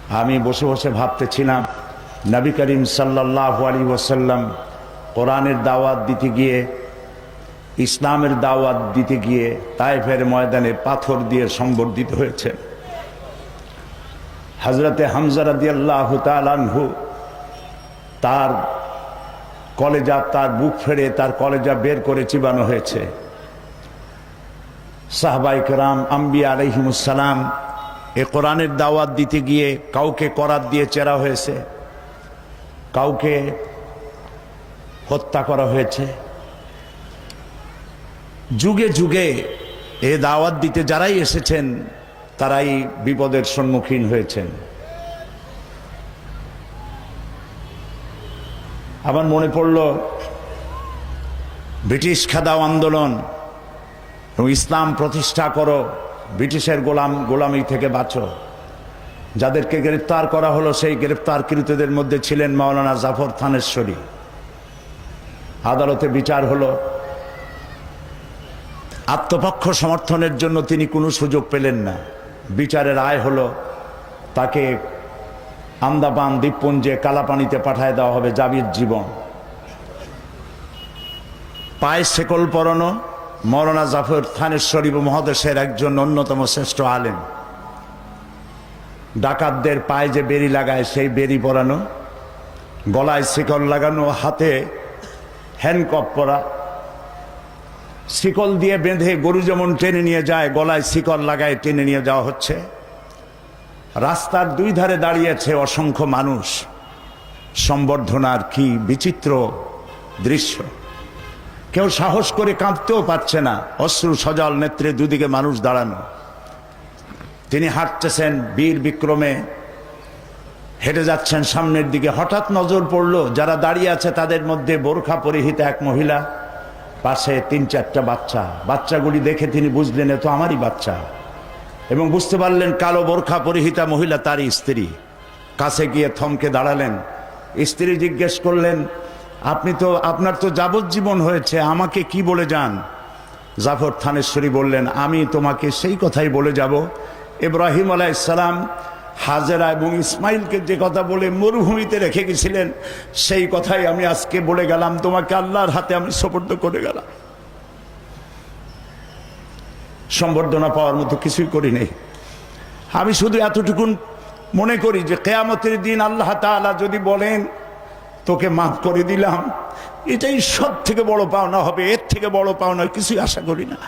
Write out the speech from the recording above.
আমি বসে বসে ভাবতেছিলাম নবী করিম সাল্লাল্লাহু আলাইহি ওয়াসাল্লাম কোরআনের দাওয়াত দিতে গিয়ে, ইসলামের দাওয়াত দিতে গিয়ে তায়েফের ময়দানে পাথর দিয়ে সংবর্ধিত হয়েছে। হযরতে হামজা রাদিয়াল্লাহু তাআলা আনহু তার কলেজা, তার বুক ফেড়ে তার কলেজা বের করে চিবানো হয়েছে। সাহাবায়ে কেরাম, আম্বিয়া আলাইহিমুস সালাম এ কোরআনের দাওয়াত দিতে গিয়ে কাউকে করাত দিয়ে চেরা হয়েছে, কাউকে হত্যা করা হয়েছে। যুগে যুগে এ দাওয়াত দিতে যারাই এসেছেন তারাই বিপদের সম্মুখীন হয়েছেন। আমার মনে পড়ল ব্রিটিশ খেদাও আন্দোলন এবং ইসলাম প্রতিষ্ঠা করো, ব্রিটিশের গোলামি থেকে বাঁচো। যাদেরকে গ্রেফতার করা হলো সেই গ্রেফতারকৃতদের মধ্যে ছিলেন মাওলানা জাফর থানেশ্বরী। আদালতে বিচার হলো, আত্মপক্ষ সমর্থনের জন্য তিনি কোনো সুযোগ পেলেন না। বিচারের রায় হলো তাকে আন্দামান দ্বীপপুঞ্জে কালাপানিতে পাঠায় দেওয়া হবে যাবজ্জীবন। পায়ে শেকল পরানো মাওলানা জাফর থানেশ্বরী মহাদেশের একজন অন্যতম শ্রেষ্ঠ আলেম। ডাকাতদের পায়ে যে বেড়ি লাগায় সেই বেড়ি পরানো, গলায় শিকল লাগানো, হাতে হ্যান্ডকাফ পরা, শিকল দিয়ে বেঁধে গরু যেমন টেনে নিয়ে যায় গলায় শিকল লাগায় টেনে নিয়ে যাওয়া হচ্ছে। রাস্তার দুই ধারে দাঁড়িয়েছে অসংখ্য মানুষ। সম্বর্ধনার কি বিচিত্র দৃশ্য! কেউ সাহস করে কাঁদতেও পারছে না, অশ্রু সজল নেত্রে দুদিকে মানুষ দাঁড়ানো। তিনি হাঁটতেছেন বীর বিক্রমে, হেঁটে যাচ্ছেন সামনের দিকে। হঠাৎ নজর পড়ল যারা দাঁড়িয়ে আছে তাদের মধ্যে বোরখা পরিহিত এক মহিলা, পাশে ৩-৪টা বাচ্চা। বাচ্চাগুলি দেখে তিনি বুঝলেন এ তো আমারই বাচ্চা, এবং বুঝতে পারলেন কালো বোরখা পরিহিতা মহিলা তারই স্ত্রী। কাছে গিয়ে থমকে দাঁড়ালেন। স্ত্রী জিজ্ঞেস করলেন, আপনার তো যাবজ্জীবন হয়েছে, আমাকে কি বলে যান? জাফর থানেশ্বরী বললেন, আমি তোমাকে সেই কথাই বলে যাব ইব্রাহিম আলাইহিস সালাম হাজেরা এবং ইসমাইলকে যে কথা বলে মরুভূমিতে রেখে গেছিলেন, সেই কথাই আমি আজকে বলে গেলাম, তোমাকে আল্লাহর হাতে আমি সুপর্দ করে গেলাম। সম্বর্ধনা পাওয়ার মতো কিছুই করি নেই। আমি শুধু এতটুকু মনে করি যে কিয়ামতের দিন আল্লাহ তাআলা যদি বলেন তোকে মাফ করে দিলাম, এটাই সব থেকে বড় পাওনা হবে। এর থেকে বড় পাওনা কিছুই আশা করি না।